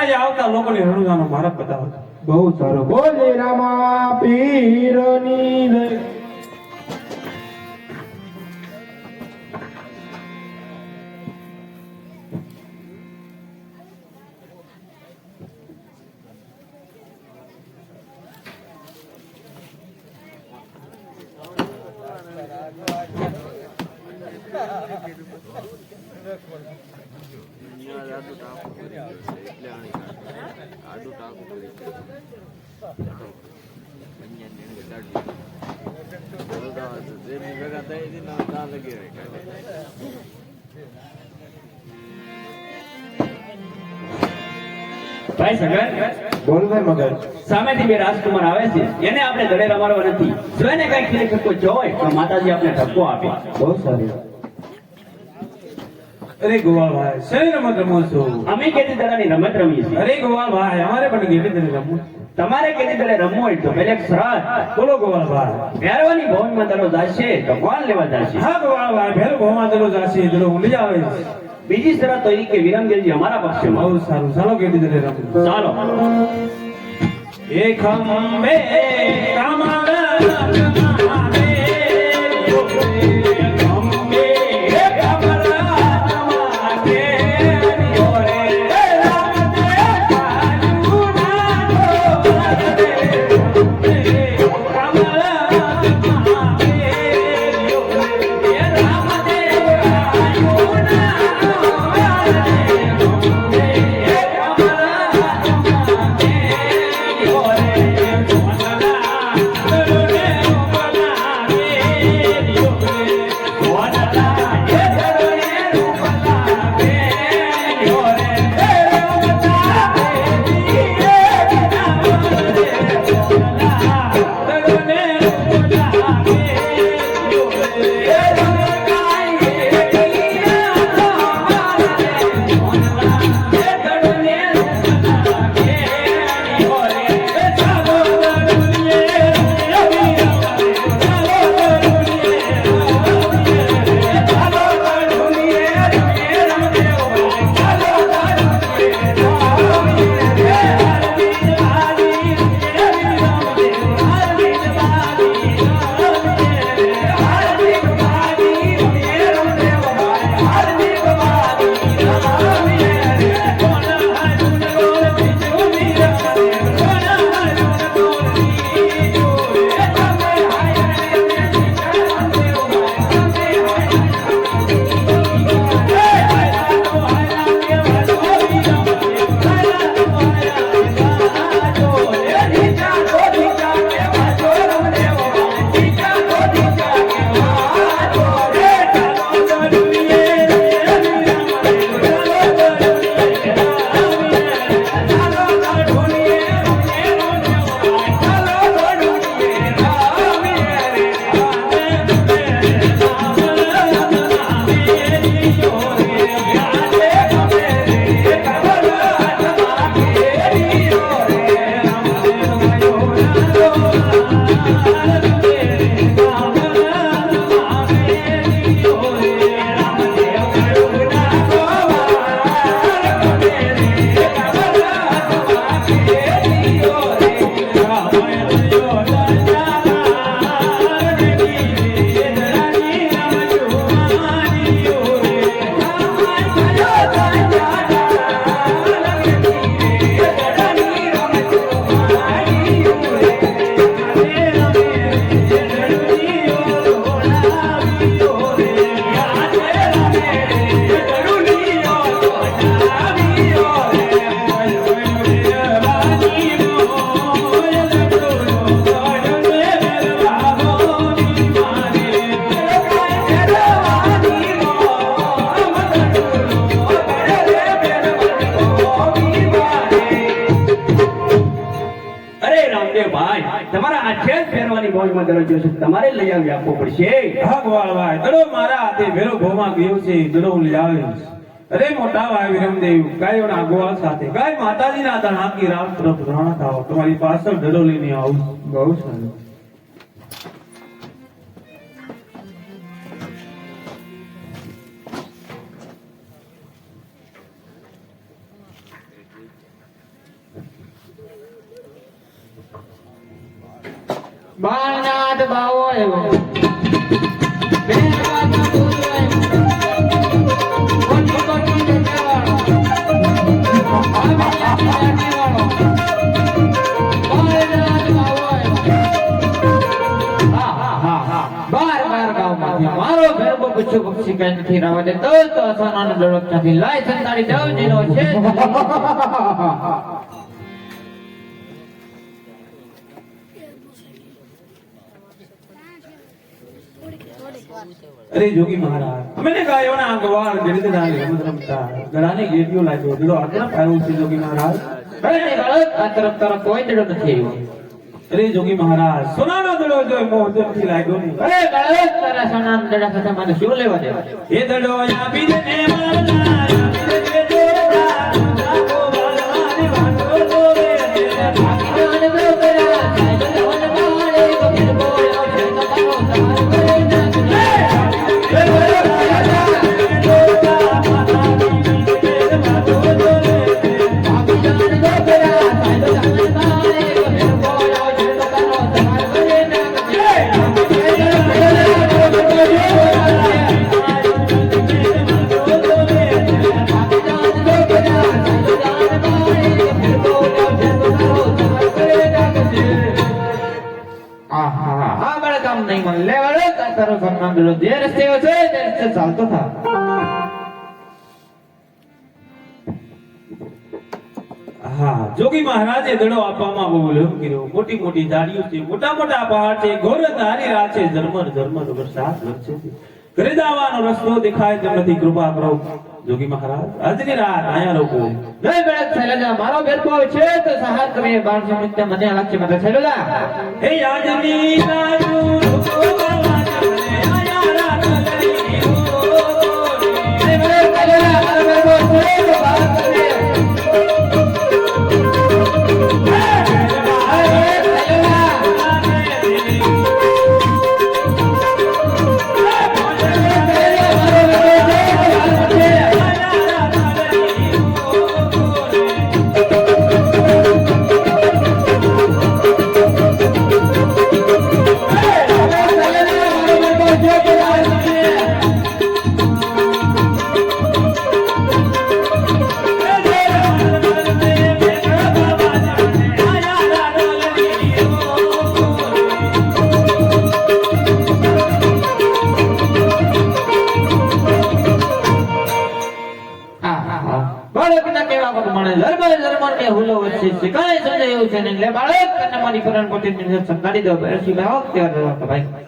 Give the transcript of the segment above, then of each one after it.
આજે આવતા લોકોને રણુજાનો માર્ગ બતાવો. બહુ સારું. બોલે રામા પીરની જય. ભાઈ સગન બોલ ભાઈ મગર. સામેથી બે રાજકુમાર આવે છે, એને આપણે ગળે રમાડવા નથી. જો એને કઈ ખીલે ખક્કો જોય તો માતાજી આપણે ઠપકો આપે. બહુ સારી. અરે ગોવાળભાઈ શેની રમત રમો છો? અમે કેદી દડાની રમત રમીએ છીએ. અરે ગોવાળભાઈ અમારે પણ કેદી દડે રમવું. તમારે કેદી દડે રમવું હોય તો પેલે એક શરત. બોલો ગોવાળભાઈ. પહેરવાની ભવનમાં દડો જાશે તો કોણ લેવા જાશે? હા ગોવાળભાઈ ભેર ભોમાં દડો જાશે દડો હું લઈ આવે. બીજી શરત તો એ કે વિરમદેવજી અમારા પક્ષમાં. બહુ સારું ચાલો કેદી દડે રમવું. ચાલો. એ ખંભે કામરા તમારે લઈ આવી આપવો પડશે. ભગવાળભાઈ દડો મારા હાથે ભેરો ભોમાં ગયો છે દડો હું લઈ આવીશ. અરે મોટા ભાઈ વિરમદેવ ગાયો ના ગોવાળ સાથે ગાય માતાજીના તણાકી રાત તરફ રવાના થાઓ. તમારી પાછળ દડો લઈને આવું. બહુ સારું. બાળનાથ બાવો એવો બેનવાના બોલો એવો કોટી કોટી દેવાળો આમિયા દેવાળો બાળનાથ બાવો એવો હા બાર ગામમાંથી મારો ગરબો પૂછ્યો પક્ષી કઈ નથી રાવા દે તો અસાનાનો દડો ક્યાંથી લાય સંતાડી દેવજીનો છે અરે જોગી મહારાજ અમે ગાયોના આગવાળ ગિરધરાજ રમતા ગળાને ગેટીઓ લાગ્યો દડો આગળ આવ્યો છે જોગી મહારાજ અરે બાળક આ તરફ કોઈ દડો નથી આવ્યો અરે જોગી મહારાજ સોનાનો દડો જોઈ મોહ નથી લાગ્યો ને અરે બાળક તારા સોનાના દડા સાથે મને શું લેવા દેવા એ દડો આપી દે ને મારા આપી દે જોરા જાગો બાળાને વાટો જોવે આને બહુ કરા સાઈડ લોન બાળે તો ફિર બોલ્યો છે તો તારો સાર કરે ના જે રસ્તે છે તે રસ્તે ચાલતો થા હા જોગી મહારાજે દડો આપવામાં બહુ વિલંબ કર્યો મોટી મોટી ઝાડીઓ છે મોટા મોટા પહાડ છે ઘોર ધારી રાત છે ઝરમર ઝરમર વરસાદ વરસે છે ઘરે જવાનો રસ્તો દેખાય તેમ નથી કૃપા કરો જોગી મહારાજ આજની રાત આયા લોકો જય બેળક શૈલજા મારો બેરકો છે તો સહાય કરે બાળ સમિત મને લાગશે મત શૈલજા હે આજની રાત લોકો બાવા ચલે આયા રાત લડી હો જય બેળક શૈલજા મારો બેરકો છે તો બાળ કરે કાંઈ સમજાય એવું છે ને એટલે બાળક તને મારી કરણ પોતે સંતાડી દો પછી ભાવ ત્યાં ભાઈ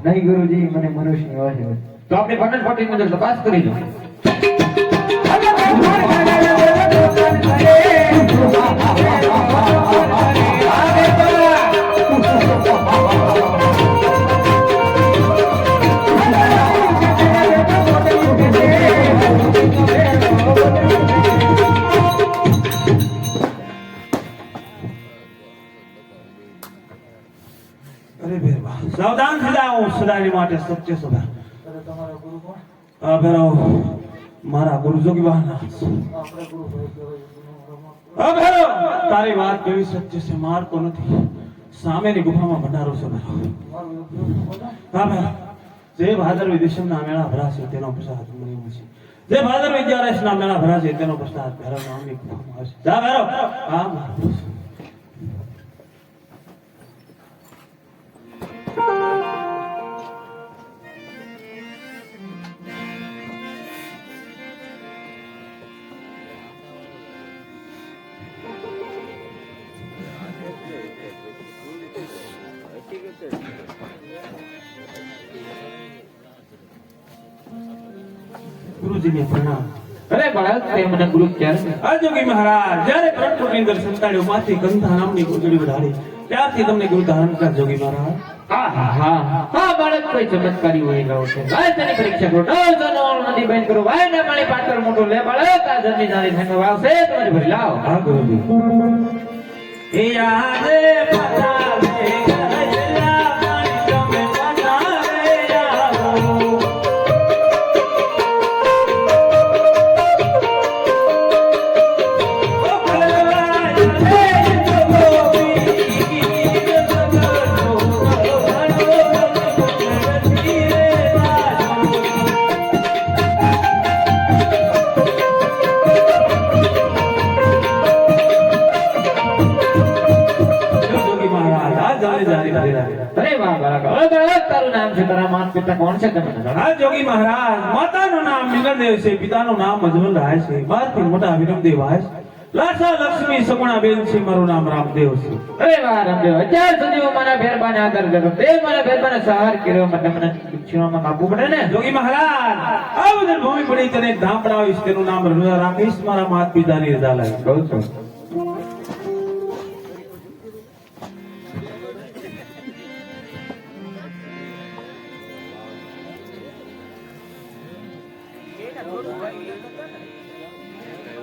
नहीं गुरुजी મને મનુષ્ય નિવાસ છે તો આપણે પટન પટ્ટી ની તપાસ કરી દો Hey! ભેરવા સાવધાન થઈ જાઓ સદાની માટે સત્ય સદા અરે તમારા ગુરુ કોણ? આ ભેરો મારા ગુરુ જોગી વાહના આપણે ગુરુ ભાઈ કહેવાય. આ ભેરો તારી વાત કેવી સત્ય છે મારતો નથી સામેની ગુફામાં ભંડારો છે ભેરો મારું એક ગુરુ બોલો. હા ભેરો જે ભાદરવી દેશમના મેળા ભરાશે તેનો પ્રસાદ મને મળશે જે ભાદરવી અગિયારસના મેળા ભરાશે તેનો પ્રસાદ ભેરો નામની ગુફામાં હશે જા ભેરો હા મારો ગુરુજીને પ્રણામ અરે બાળક તે મને ગુરુ ક્યારે આ જોગી મહારાજ જ્યારે પ્રકૃતિની અંદર સંતાડ્યો માંથી કંથા નામની ગુજરી વઢાડી ત્યારથી તમને ગુરુ ધારણ કર જોગી મહારાજ હા બાળક કોઈ ચમત્કારી હોય રહ્યો છે ભાઈ તેની પરીક્ષા કરો નવ નદી બંધ કરો ભાઈ ના પાણી પાત્ર મોટો લે બાળક આ જનની જાણી થઈને વાવશે તમારી ભરી લાવો હા ગુરુજી એ આજે પધારે ગયેલા પાણી તમે પધારે આવો અરે વાહ બાળક હવે બાળક તારું નામ છે તારા માતા પિતા કોણ છે તમે જણાવો. હા જોગી મહારાજ માતાનું નામ નીલદેવ છે પિતાનું નામ અજમલ રાય છે મારથી મોટા વિરમદેવ આય છે લાસા લક્ષ્મી સગુણાબેન છે મારું નામ રામદેવ છે અરે વાહ રામદેવ અત્યાર સુધી હું મારા ભેરબાને આદર કર્યો તે મારા ભેરબાને સહાર કર્યો માટે મને દક્ષિણામાં કાપવું પડે ને જોગી મહારાજ આ બધી ભૂમિ પડી તને ધામ પડાવીશ તેનું નામ રજા રાખીશ મારા માતા પિતાની રજા લાવીશ કહું છું